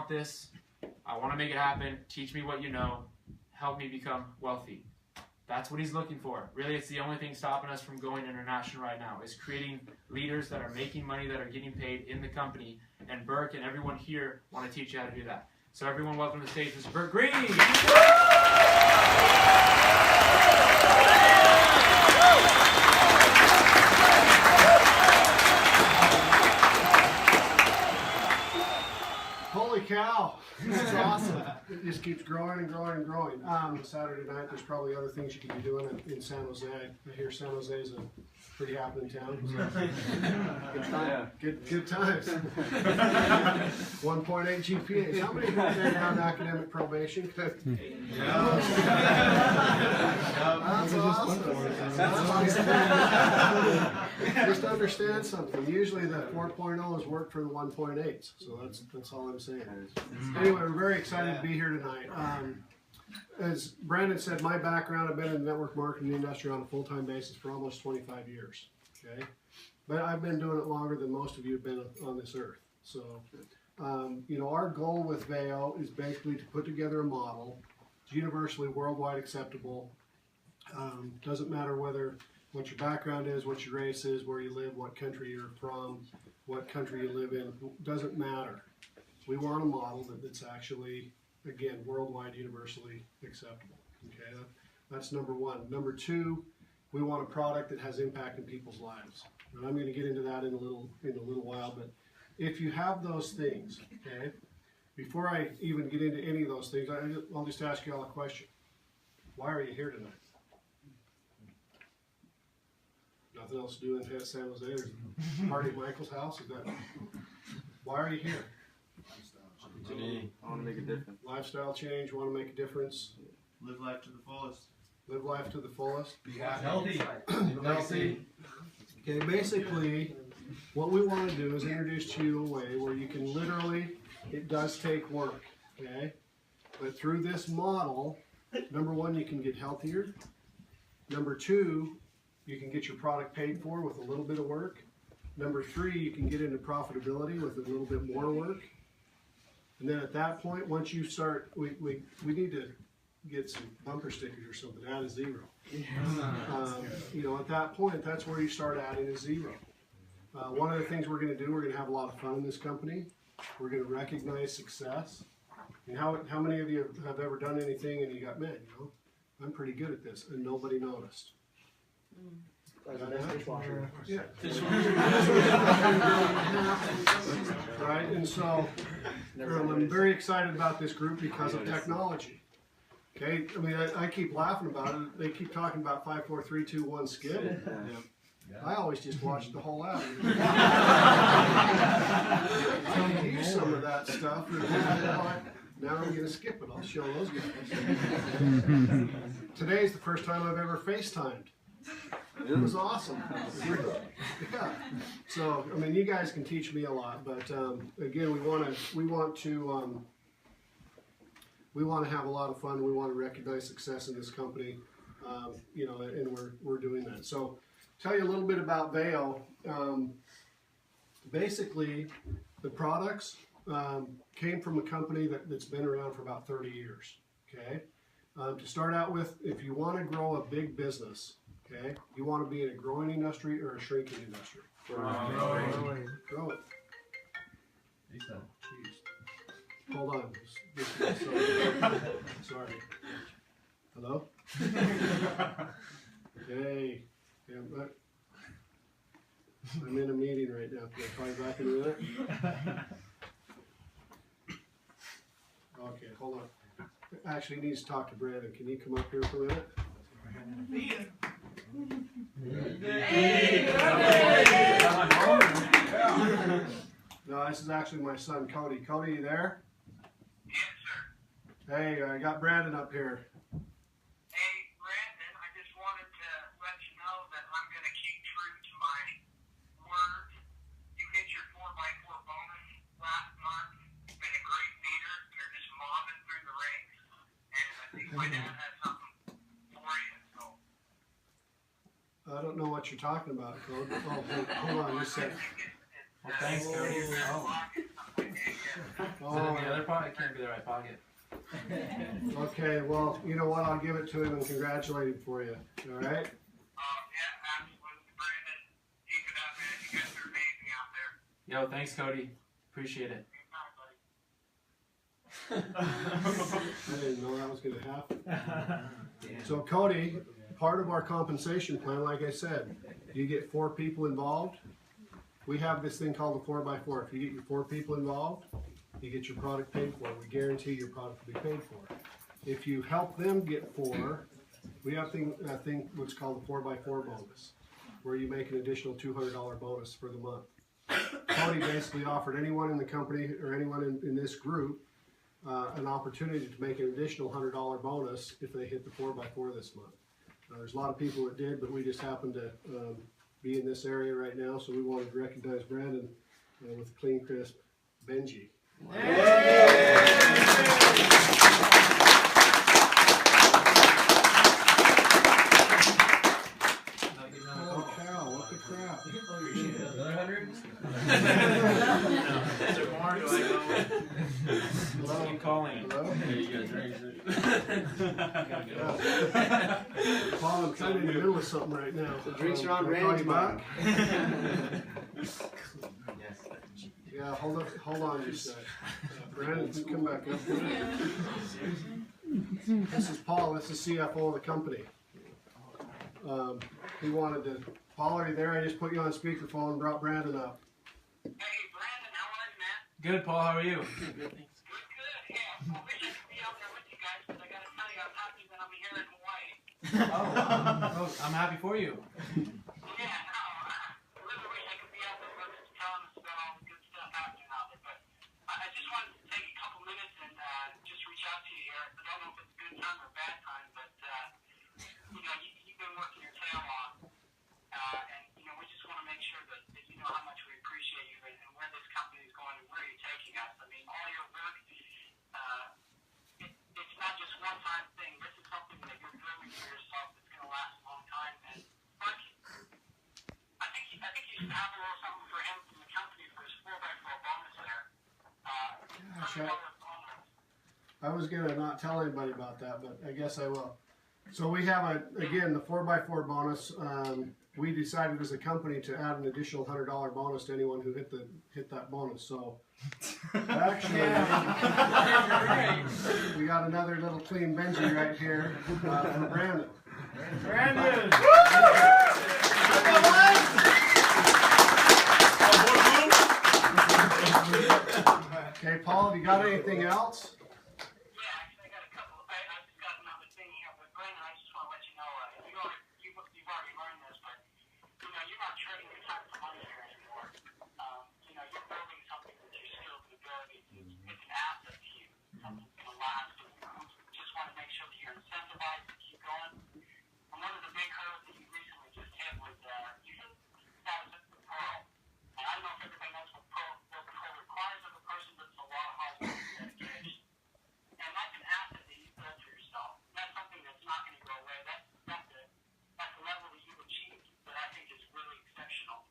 this. I want to make it happen. Teach me what you know. Help me become wealthy. That's what he's looking for. Really, it's the only thing stopping us from going international right now, is creating leaders that are making money, that are getting paid in the company. And Burke and everyone here want to teach you how to do that. So everyone, welcome to the stage, Mr. Burke Green. Holy cow, this is awesome. It just keeps growing and growing and growing. Saturday night, there's probably other things you could be doing in San Jose. I hear San Jose is a pretty happening town. Good times. 1.8 GPA. How many of you are on academic probation? That's awesome. Just understand something. Usually the 4.0 is work for the 1.8s. So that's all I'm saying. Anyway, we're very excited to be here tonight. As Brandon said, my background, I've been in the network marketing industry on a full-time basis for almost 25 years. Okay, but I've been doing it longer than most of you have been on this earth. So, our goal with VEO is basically to put together a model, universally worldwide acceptable. Doesn't matter what your background is, what your race is, where you live, what country you're from, what country you live in. Doesn't matter. We want a model that's actually, again, worldwide, universally acceptable. Okay, that's number one. Number two, we want a product that has impact in people's lives. And I'm going to get into that in a little while. But if you have those things, okay, before I even get into any of those things, I'll just ask you all a question. Why are you here tonight? Nothing else to do in San Jose? There's a party at Michael's house? Why are you here? I want to make a difference. Lifestyle change, want to make a difference. Live life to the fullest. Live life to the fullest. Be healthy. Healthy. Okay, basically, what we want to do is introduce to you a way where you can literally, it does take work, okay? But through this model, number one, you can get healthier. Number two, you can get your product paid for with a little bit of work. Number three, you can get into profitability with a little bit more work. And then at that point, once you start, we need to get some bumper stickers or something, add a zero. At that point, that's where you start adding a zero. One of the things we're going to do, we're going to have a lot of fun in this company. We're going to recognize success. And how many of you have ever done anything and you got, man, I'm pretty good at this, and nobody noticed? Yeah. Right, and so I'm very excited about this group because of technology. Okay, I mean, I keep laughing about it. They keep talking about 5, 4, 3, 2, 1 skip. I always just watch the whole out. I can use some of that stuff. Now I'm going to skip it. I'll show those guys. Today's the first time I've ever FaceTimed. It was awesome. Yeah. So, I mean, you guys can teach me a lot, but again, we want to have a lot of fun. We want to recognize success in this company, and we're doing that. So, tell you a little bit about VEO. Basically, the products came from a company that's been around for about 30 years. Okay. To start out with, if you want to grow a big business. Okay, you want to be in a growing industry or a shrinking industry? Growing. Grow it. Jeez. Hold on. Sorry. Hello? Hey. I'm in a meeting right now. Can I call you back in a minute? Okay, hold on. Actually, he needs to talk to Brandon. Can you come up here for a minute? No, this is actually my son, Cody. Cody, you there? Yes, sir. Hey, I got Brandon up here. Hey, Brandon, I just wanted to let you know that I'm going to keep true to my word. You hit your 4x4 bonus last month. You've been a great leader. You're just mobbing through the ranks. And I think my dad has something for you. So. I don't know what you're talking about, Cody. Oh, hold on just a second. Well, thanks, Cody. Is it in the other pocket? It can't be the right pocket. Okay, well, you know what? I'll give it to him and congratulate him for you. All right? Yeah, absolutely. Brandon, keep it up, man. You guys are amazing out there. Yo, thanks, Cody. Appreciate it. Good night, buddy. I didn't know that was going to happen. So, Cody, part of our compensation plan, like I said, you get 4 people involved. We have this thing called the 4x4. If you get your 4 people involved, you get your product paid for. We guarantee your product will be paid for. If you help them get 4, we have a thing what's called the 4x4 bonus, where you make an additional $200 bonus for the month. Cody basically offered anyone in the company or anyone in this group an opportunity to make an additional $100 bonus if they hit the 4x4 this month. There's a lot of people that did, but we just happened to be in this area right now, so we wanted to recognize Brandon with Clean Crisp Benji. Oh cow, what the crap. Another 100? Is there more? Do I go? Hello? Keep calling. Hello? Yeah, you guys ready? Paul, I'm kind of in the middle of something right now. The drinks are on Can I call Randy's you back? Yes. Yeah, hold on just a sec. Brandon, can you come back up? This is Paul, this is CFO of the company. He wanted to, Paul, are you there? I just put you on speakerphone and brought Brandon up. Hey, Brandon, how are you, man? Good, Paul. How are you? Good, yeah. I wish I could be out there with you guys, but I gotta tell you, I'm happy that I'm here in Hawaii. Oh, I'm happy for you. Yeah, no, I really wish I could be out there with you telling us about all the good stuff happening out there, but I just wanted to take a couple minutes and just reach out to you here. I don't know if it's a good time or a bad time, but, you know, you've been working your tail off, and, you know, we just want to make sure that you know how much we appreciate you and where this company is going and where you're taking us. I mean, all your work, it's not just one-time thing. This is something that you're building for yourself that's going to last a long time. And Mark, I think you should have a little something for him from the company for his 4x4 bonus there. Gosh, $100 bonus. I was gonna not tell anybody about that, but I guess I will. So we have again, the 4x4 bonus. We decided as a company to add an additional $100 bonus to anyone who hit that bonus. So actually, we got another little clean Benji right here for Brandon. Brandon! Okay, Paul, have you got anything else? Yeah, actually, I got a couple. I just got another thing here. But Brandon, I just want to let you know, you've already learned this, but, you know, you're not trading your time for money here anymore. You know, you're building something with your skills and abilities. It's an asset to you. Something that's going to last. And we just want to make sure that you're incentivized to keep going. And one of the big hurdles that you recently just hit was you hit status of the Pearl. And I don't know if everybody knows what Pearl requires of a person, but it's a lot of hard work and dedication. And that's an asset that you built for yourself. That's something that's not going to go away. That's a level that you've achieved that I think is really exceptional.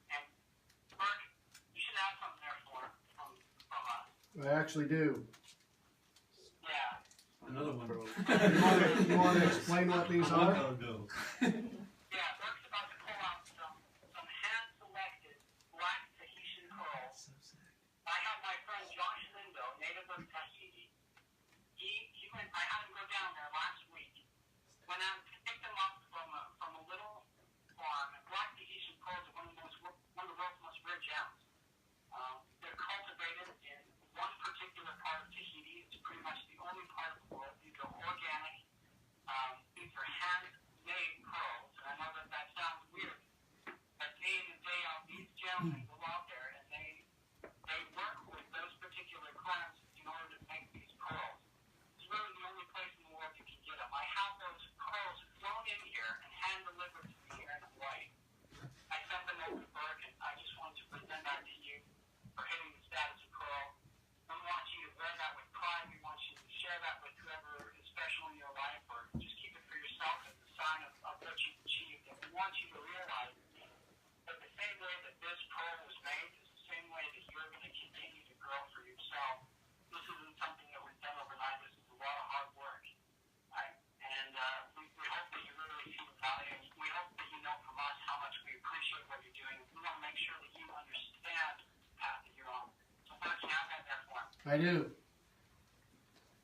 And Mark, you should have something there from us. I actually do. Yeah. Another one. You want to explain what these are? Yeah, Mark's about to pull out some hand-selected black Tahitian pearls. I have my friend Josh Lindo, native of Tahiti. I had him go down there last week. Went out and picked them up from a little farm. And black Tahitian pearls are one of the world's most rare gems. They're cultivated in one particular part of Tahiti. It's pretty much the only part of the world. These are organic. These are handmade pearls. And I know that sounds weird. But day in and day out, these gentlemen go out there and they work with those particular clams in order to make these pearls. It's really the only place in the world you can get I do.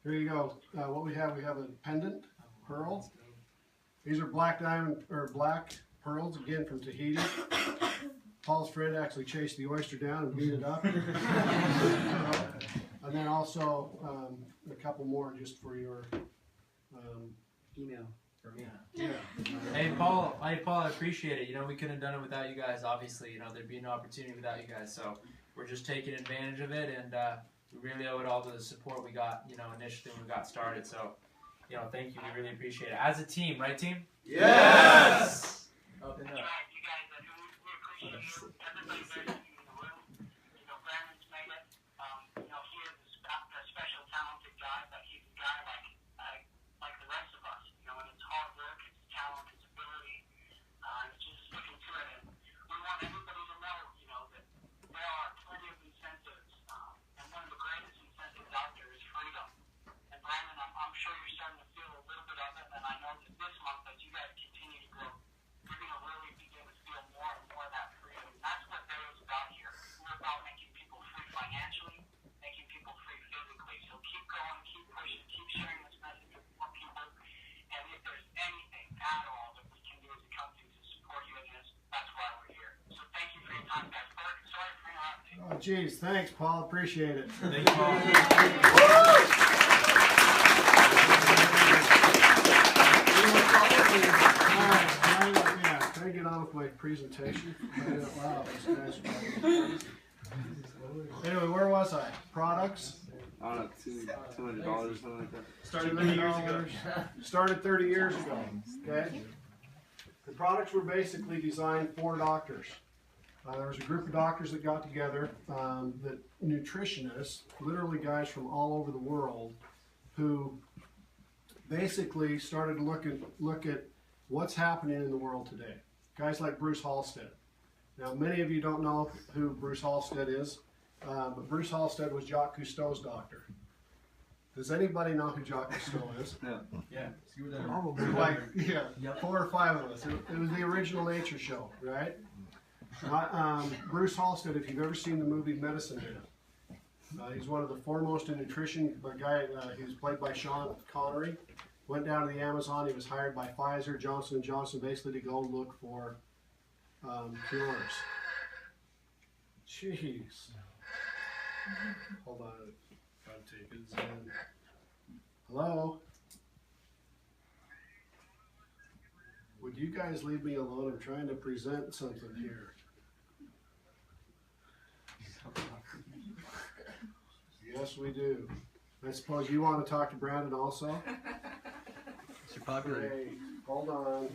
Here you go. What we have a pendant, pearl. These are black diamond, or black pearls, again from Tahiti. Paul's friend actually chased the oyster down and beat it up. And then also a couple more just for your Email for me. yeah. Hey Paul, I appreciate it. You know, we couldn't have done it without you guys. Obviously, you know, there'd be no opportunity without you guys. So we're just taking advantage of it, and we really owe it all to the support we got, you know, initially when we got started. So, you know, thank you. We really appreciate it. As a team, right, team? Yes! Open up. You guys, we appreciate you. Everybody there in the room. You know, Brandon's made it. You know, he is a special, talented guy, but he's a guy like the rest of us. You know, and it's hard work, it's talent, it's ability. It's just sticking to it. And we want everybody to know, you know, that there are plenty of incentives. And one of the greatest incentives out there is freedom. And Brandon, I'm sure you're starting to feel a little bit of it. And I know that this month, as you guys continue to grow, you're going to really begin to feel more and more of that freedom. And that's what VEO is about here. We're about making people free financially, making people free physically. So keep going, keep pushing, keep sharing this message with more people. And if there's anything at all that we can do as a company to support you in this, that's why we're here. So thank you for your time, guys. Sorry for interrupting. Oh, geez, thanks, Paul. Appreciate it. Thank you, Paul. Can I get on with my presentation? Wow, these guys are- Anyway, where was I? Products. I don't know, $200 or something like that. Started 30 years ago. Started 30 years ago. Okay. The products were basically designed for doctors. There was a group of doctors that got together, that nutritionists, literally guys from all over the world, who basically started to look at what's happening in the world today. Guys like Bruce Halstead. Now, many of you don't know who Bruce Halstead is, but Bruce Halstead was Jacques Cousteau's doctor. Does anybody know who Jacques Cousteau is? No. Yeah. See what Like, yeah, 4 or 5 of us. It was the original Nature show, right? Bruce Halstead, if you've ever seen the movie Medicine Man, he's one of the foremost in nutrition. The guy, he was played by Sean Connery. Went down to the Amazon. He was hired by Pfizer, Johnson & Johnson, basically to go look for cures. Jeez. Hold on. Gotta take it. Zen. Hello? Would you guys leave me alone? I'm trying to present something here. Yes, we do. I suppose you want to talk to Brandon also? You're popular. Great. Hold on.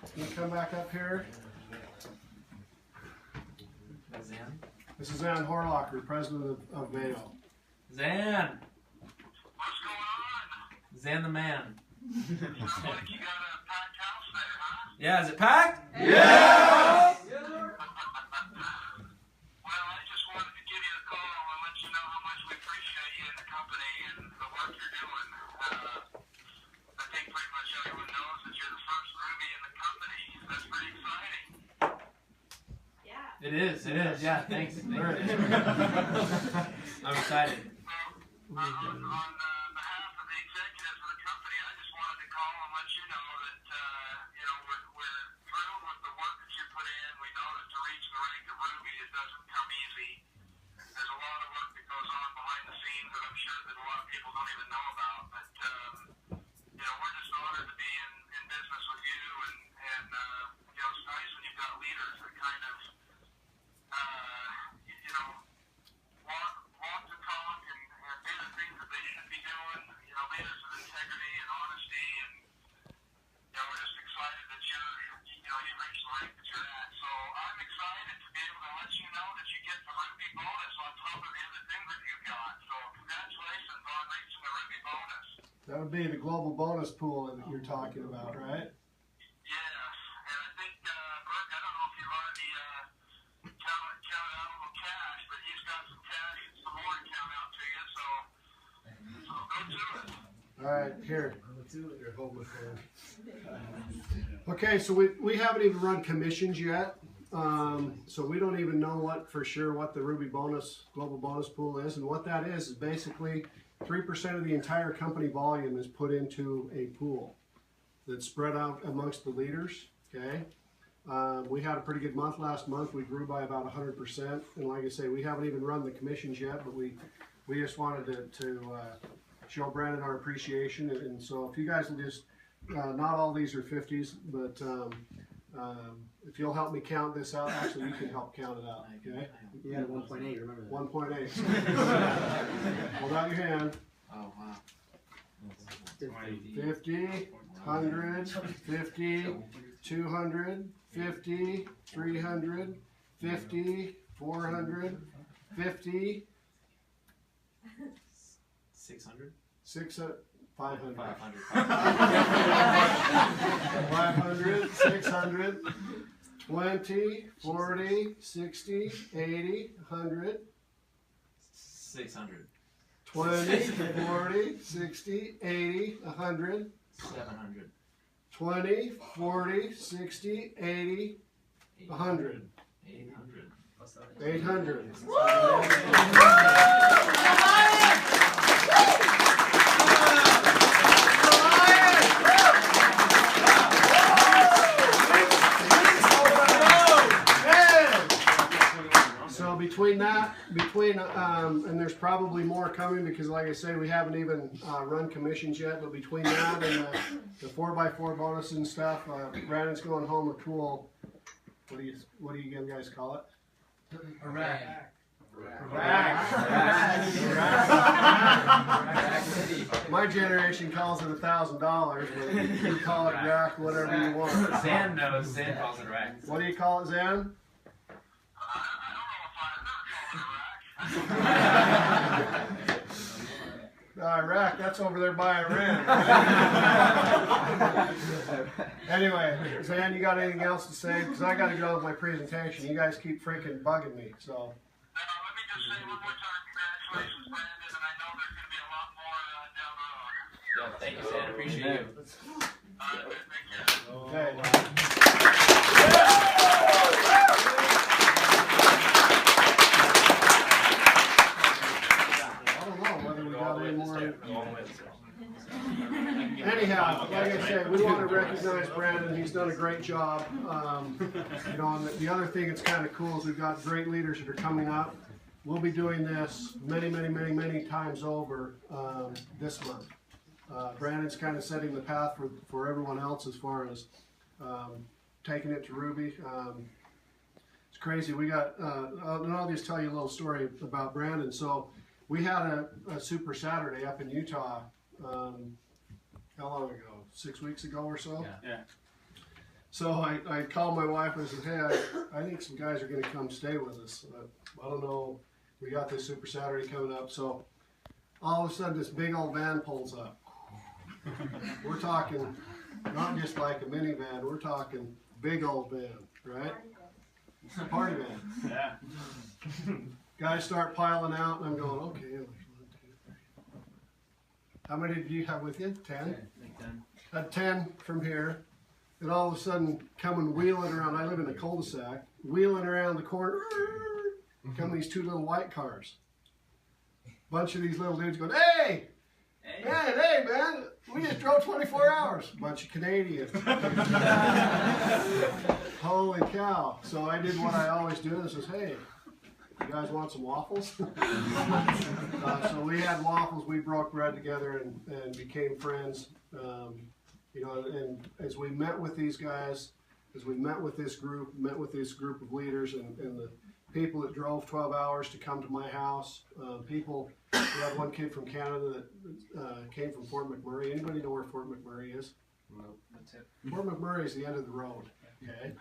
Can you come back up here? Zan? This is Evan Mora, president of VEO. Zan! What's going on? Zan the man. Sounds like you got a packed house there, huh? Yeah, is it packed? Yeah! Well, I just wanted to give you a call and let you know how much we appreciate you and the company and the work you're doing. I think pretty much everyone knows that you're the first Ruby in the company. That's pretty exciting. Yeah. It is, yeah, thanks. I'm excited. Well, on behalf of the executives of the company, I just wanted to call and let you know that, you know, we're thrilled with the work that you put in. We know that to reach the rank of Ruby, it doesn't come easy. There's a lot of work that goes on behind the scenes that I'm sure that a lot of people don't even know about. But, you know, we're just honored to be in business with you. And you know, it's nice when you've got leaders that kind of, you know, want to talk and do the things that they should be doing. You know, leaders of integrity and honesty. And, you know, we're just excited that you've reached the rank that you're at. So I'm excited to be able to let you know that you get the Ruby bonus on top of the other things that you've got. So congratulations on reaching the Ruby bonus. That would be the global bonus pool that you're talking about, right? Yes, and I think, Burke, I don't know if you've already counted out a little cash, but he's got some cash and some more to count out to you, so go to it. All right, here. Here, hold my phone. Okay, so we haven't even run commissions yet. So we don't even know for sure what the Ruby bonus, global bonus pool is. And what that is basically 3% of the entire company volume is put into a pool that's spread out amongst the leaders, okay? We had a pretty good month last month. We grew by about 100%. And like I say, we haven't even run the commissions yet, but we just wanted to show Brandon our appreciation. And so if you guys will just, not all these are 50s, but if you'll help me count this out, actually you can help count it out, okay? You had 1.8, remember that? 1.8. Hold out your hand. Oh, wow. 50, 100, 50, 200, 50, 300, 50, 400, 50, 600? 500. 500. 500, 600, 20, 40, 60, 80, 100, 600. 20, 40, 60, 80, 100, 700. 20, 40, 60, 80, 100, 800. 800. So and there's probably more coming because like I say, we haven't even run commissions yet, but between that and the 4x4 bonuses and stuff, Brandon's going home a cool, what do you guys call it? A rack. My generation calls it $1,000, but you call it rack, whatever you want. Zan knows. Zan calls it rack. What do you call it, Zan? Rack, that's over there by Iran. Anyway, Zan, you got anything else to say? Because I got to go with my presentation. You guys keep freaking bugging me, so. Let me just say one more time, congratulations, Brandon, and I know there's going to be a lot more down the road. Yeah, thank you, Zan. Appreciate you. Okay. I don't know whether we got any more. Anyhow, like I said, we want to recognize Brandon. He's done a great job. You know, and the other thing that's kind of cool is we've got great leaders that are coming up. We'll be doing this many times over this month. Brandon's kind of setting the path for everyone else as far as taking it to Ruby. It's crazy. We got, and I'll just tell you a little story about Brandon. So we had a Super Saturday up in Utah. How long ago? 6 weeks ago or so? Yeah. So I called my wife and I said, hey, I think some guys are going to come stay with us. I don't know. We got this Super Saturday coming up. So all of a sudden this big old van pulls up. We're talking not just like a minivan. We're talking big old van, right? Party van. Yeah. Guys start piling out and I'm going, okay. How many did you have with you? 10? Had 10 from here. And all of a sudden, coming wheeling around, I live in a cul-de-sac, wheeling around the corner, come these two little white cars. Bunch of these little dudes going, hey, man, we just drove 24 hours. Bunch of Canadians. Holy cow. So I did what I always do, and says, hey, you guys want some waffles? So we had waffles, we broke bread together and became friends. You know, and as we met with these guys, as we met with this group of leaders and the people that drove 12 hours to come to my house, we had one kid from Canada that came from Fort McMurray. Anybody know where Fort McMurray is? No, that's it. Fort McMurray is the end of the road, okay?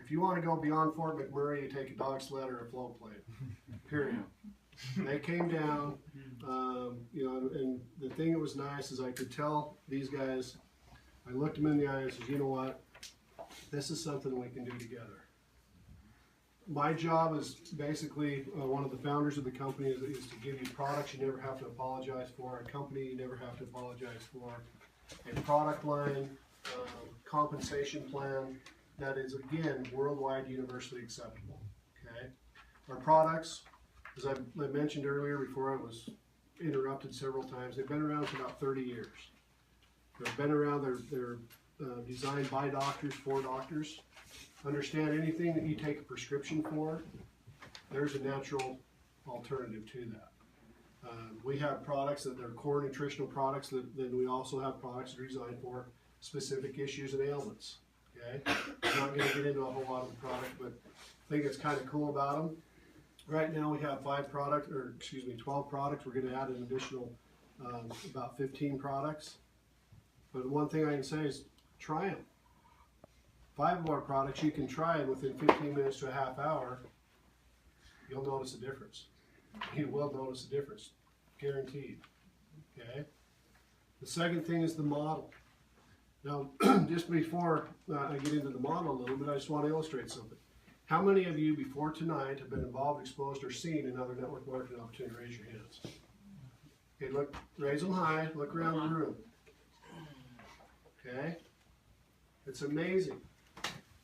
If you want to go beyond Fort McMurray, you take a dog sled or a float plane, period. They came down, you know, and the thing that was nice is I could tell these guys, I looked them in the eye and said, you know what, this is something we can do together. My job is basically, one of the founders of the company is to give you products you never have to apologize for, a company you never have to apologize for, a product line, compensation plan that is, again, worldwide universally acceptable, okay? Our products, as I mentioned earlier before I was interrupted several times, they've been around for about 30 years. They've been around, they're designed by doctors, for doctors. Understand anything that you take a prescription for, there's a natural alternative to that. We have products that are core nutritional products, then we also have products that are designed for specific issues and ailments. Okay, I'm not going to get into a whole lot of the product, but I think it's kind of cool about them. Right now we have 12 products. We're going to add an additional about 15 products. But one thing I can say is try them. 5 of our products you can try, and within 15 minutes to a half hour, you'll notice a difference. You will notice a difference, guaranteed. Okay. The second thing is the model. Now, just before I get into the model a little bit, I just want to illustrate something. How many of you before tonight have been involved, exposed, or seen another network marketing opportunity? Raise your hands. Okay, look, raise them high, look around the room. Okay? It's amazing.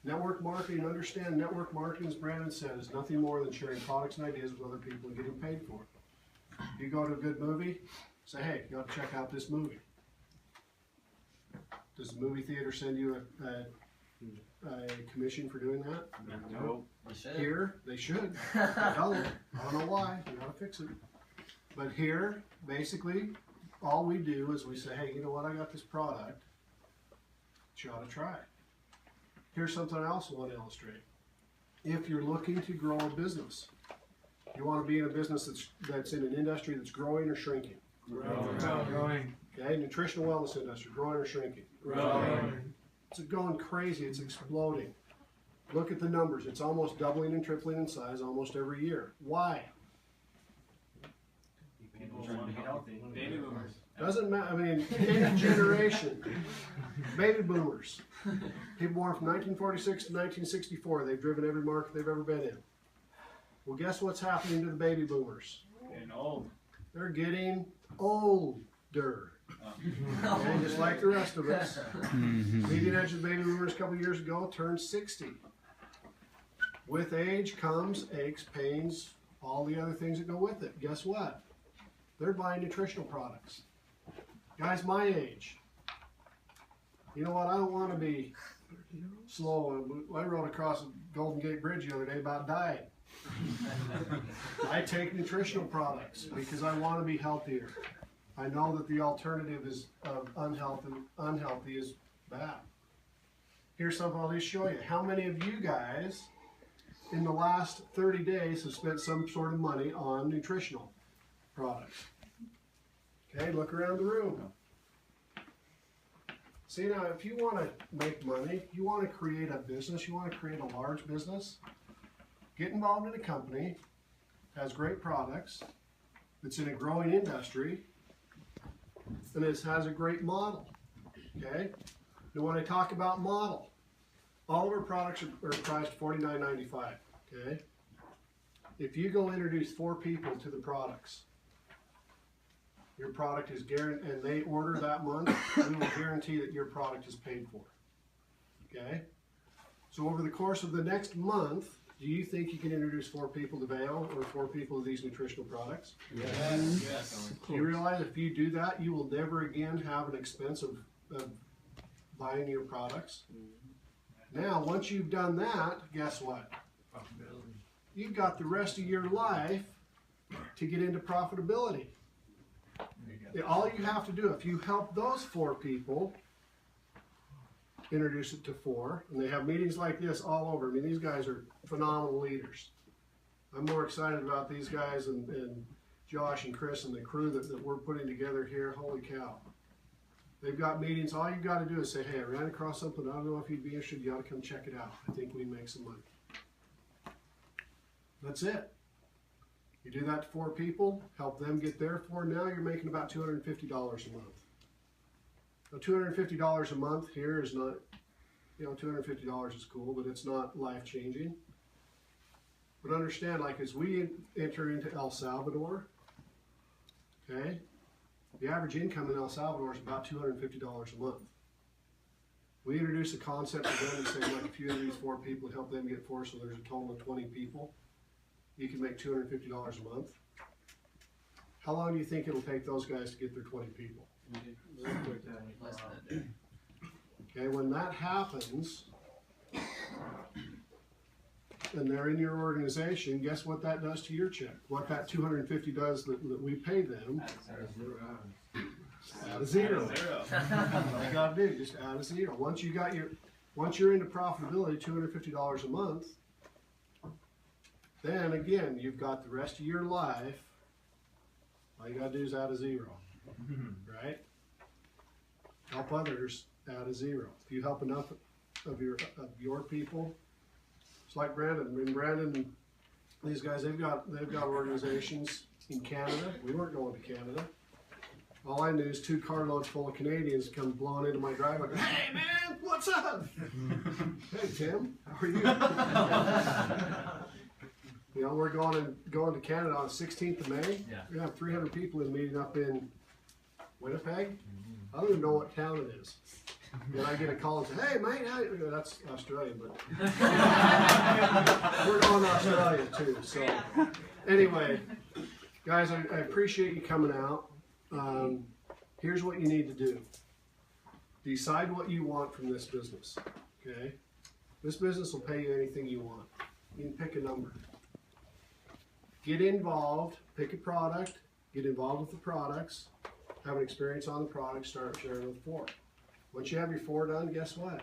Network marketing, understand network marketing, as Brandon said, is nothing more than sharing products and ideas with other people and getting paid for it. You go to a good movie, say, hey, you got to check out this movie. Does the movie theater send you a commission for doing that? No. Here, they should. They don't. I don't know why. You gotta fix it. But here, basically, all we do is we say, hey, you know what? I got this product. You ought to try it. Here's something else I want to illustrate. If you're looking to grow a business, you want to be in a business that's in an industry that's growing or shrinking. Growing. Okay, nutritional wellness industry, growing or shrinking. Growing. It's going crazy. It's exploding. Look at the numbers. It's almost doubling and tripling in size almost every year. Why? People want to be healthy. Baby boomers. Doesn't matter. I mean, any generation. Baby boomers. People born from 1946 to 1964. They've driven every market they've ever been in. Well, guess what's happening to the baby boomers? Getting old. They're getting older. Okay, just like the rest of us. Median age of the baby boomers a couple years ago turned 60. With age comes aches, pains, all the other things that go with it. Guess what? They're buying nutritional products. Guys my age. You know what? I don't want to be slow. I rode across the Golden Gate Bridge the other day, about died. I take nutritional products because I want to be healthier. I know that the alternative is unhealthy is bad. Here's something I'll just show you. How many of you guys in the last 30 days have spent some sort of money on nutritional products? Okay, look around the room. See, now, if you want to make money, you want to create a business, you want to create a large business, get involved in a company, has great products, that's in a growing industry, and it has a great model. Okay? Now, when I talk about model, all of our products are priced $49.95. Okay? If you go introduce 4 people to the products, your product is guaranteed, and they order that month, we will guarantee that your product is paid for. Okay? So over the course of the next month, do you think you can introduce 4 people to VEO or 4 people to these nutritional products? Yes. Yes. You realize if you do that, you will never again have an expense of buying your products. Now, once you've done that, guess what? You've got the rest of your life to get into profitability. All you have to do, if you help those 4 people introduce it to 4, and they have meetings like this all over. I mean, these guys are phenomenal leaders. I'm more excited about these guys and Josh and Chris and the crew that we're putting together here. Holy cow. They've got meetings. All you've got to do is say, hey, I ran across something. I don't know if you'd be interested. You ought to come check it out. I think we can make some money. That's it. You do that to 4 people, help them get their 4. Now you're making about $250 a month. Now, $250 a month here is not, $250 is cool, but it's not life-changing. But understand, like as we enter into El Salvador, okay, the average income in El Salvador is about $250 a month. We introduce a concept to them and say, like, if you interview 4 people, help them get 4, so there's a total of 20 people. You can make $250 a month. How long do you think it'll take those guys to get their 20 people? Less than that. Okay, when that happens, and they're in your organization, guess what that does to your check? What that $250 does that we pay them? Add a zero. All you gotta do, just add a zero. Once you're into profitability, $250 a month, then again, you've got the rest of your life. All you gotta do is add a zero, right? Help others, add a zero. If you help enough of your people, it's like Brandon. I mean, Brandon, these guys, they've got organizations in Canada. We weren't going to Canada. All I knew is 2 carloads full of Canadians come blowing into my driveway. Hey man, what's up? Hey Tim, how are you? You know, we're going to Canada on the 16th of May. Yeah. We're gonna have 300 people in meeting up in Winnipeg. I don't even know what town it is. Then I get a call and say, "Hey mate, that's Australia, but we're going to Australia too." So anyway, guys, I appreciate you coming out. Here's what you need to do. Decide what you want from this business, okay? This business will pay you anything you want. You can pick a number. Get involved, pick a product, get involved with the products, have an experience on the product, start sharing with 4. Once you have your 4 done, guess what?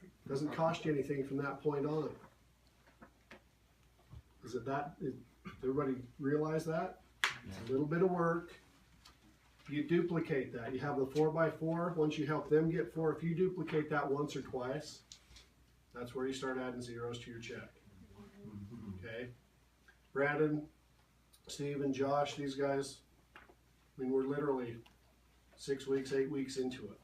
It doesn't cost you anything from that point on. Does everybody realize that? It's a little bit of work. You duplicate that. You have the 4x4. Once you help them get 4, if you duplicate that once or twice, that's where you start adding zeros to your check. Okay? Brandon, Steve, and Josh, these guys, I mean, we're literally 6 weeks, 8 weeks into it.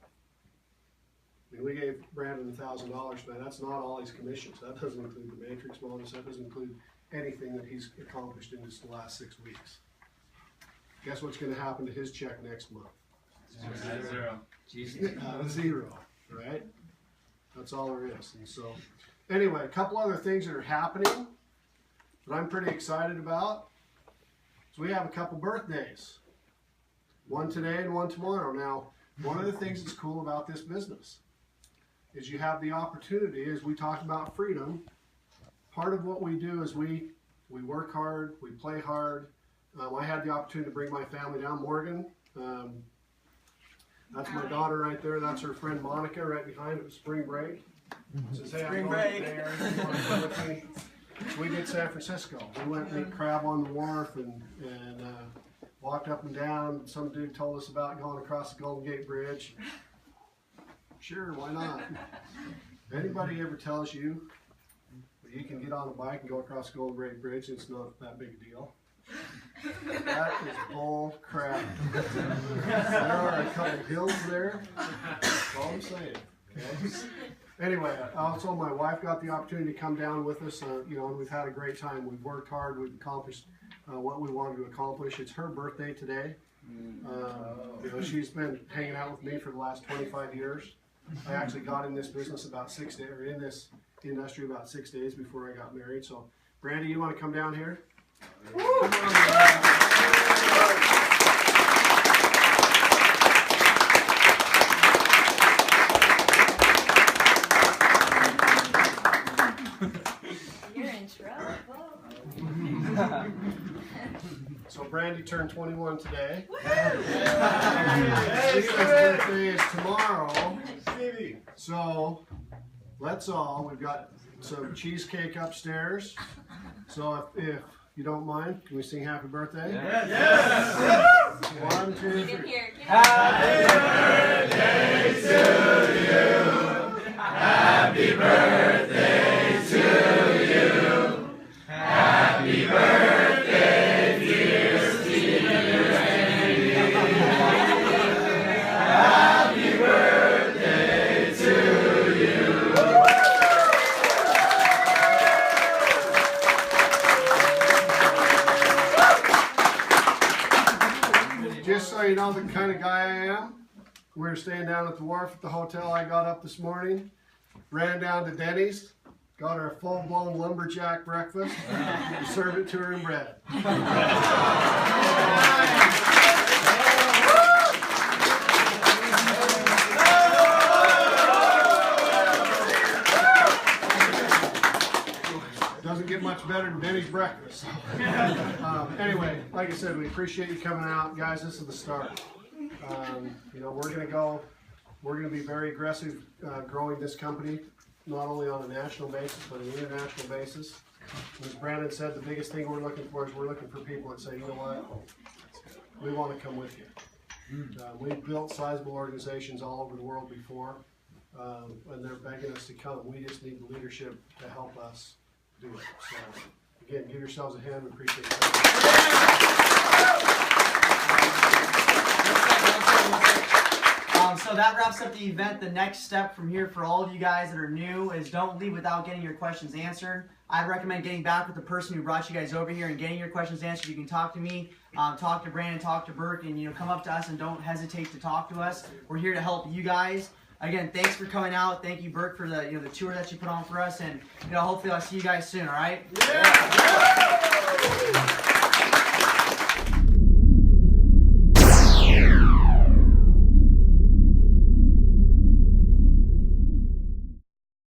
I mean, we gave Brandon $1,000, man. That's not all his commissions. That doesn't include the matrix bonus. That doesn't include anything that he's accomplished in just the last 6 weeks. Guess what's going to happen to his check next month? Zero, right? That's all there is. And so, anyway, a couple other things that are happening that I'm pretty excited about. So we have a couple birthdays. One today and one tomorrow. Now, one of the things that's cool about this business is you have the opportunity, as we talked about freedom, part of what we do is we work hard, we play hard. I had the opportunity to bring my family down. Morgan, that's my daughter right there. That's her friend Monica right behind. It was spring break. Says, hey, spring break. So we did San Francisco. We went and ate crab on the wharf and walked up and down. Some dude told us about going across the Golden Gate Bridge. Sure, why not? If anybody ever tells you that you can get on a bike and go across the Golden Gate Bridge, it's not that big a deal. That is bull crap. There are a couple hills there. That's all I'm saying. Okay? Anyway, also my wife got the opportunity to come down with us, you know, and we've had a great time. We've worked hard. We've accomplished what we wanted to accomplish. It's her birthday today. You know, she's been hanging out with me for the last 25 years. I actually got in this business about 6 days, or in this industry about 6 days before I got married. So, Brandy, you want to come down here? Come on, You're in trouble. So Brandy turned 21 today. Steve's birthday is tomorrow. So we've got some cheesecake upstairs. So if you don't mind, can we sing happy birthday? Yes. 1, 2, Get in 3. here. Happy birthday to you. Happy birthday to you. Happy birthday, dear Steve. Happy birthday to you. Just so you know the kind of guy I am, We were staying down at the wharf at the hotel. I got up this morning, ran down to Denny's, got her a full-blown lumberjack breakfast, and served it to her in bread. Doesn't get much better than Denny's breakfast. Anyway, like I said, we appreciate you coming out. Guys, this is the start. You know, we're going to be very aggressive growing this company, not only on a national basis, but an international basis. As Brandon said, the biggest thing we're looking for is we're looking for people that say, you know what, we want to come with you. We've built sizable organizations all over the world before, and they're begging us to come. We just need the leadership to help us do it. So, again, give yourselves a hand. We appreciate it. So that wraps up the event. The next step from here for all of you guys that are new is don't leave without getting your questions answered. I'd recommend getting back with the person who brought you guys over here and getting your questions answered. You can talk to me, talk to Brandon, talk to Burke, and come up to us and don't hesitate to talk to us. We're here to help you guys. Again, thanks for coming out. Thank you, Burke, for the the tour that you put on for us, and hopefully I'll see you guys soon. All right. Yeah.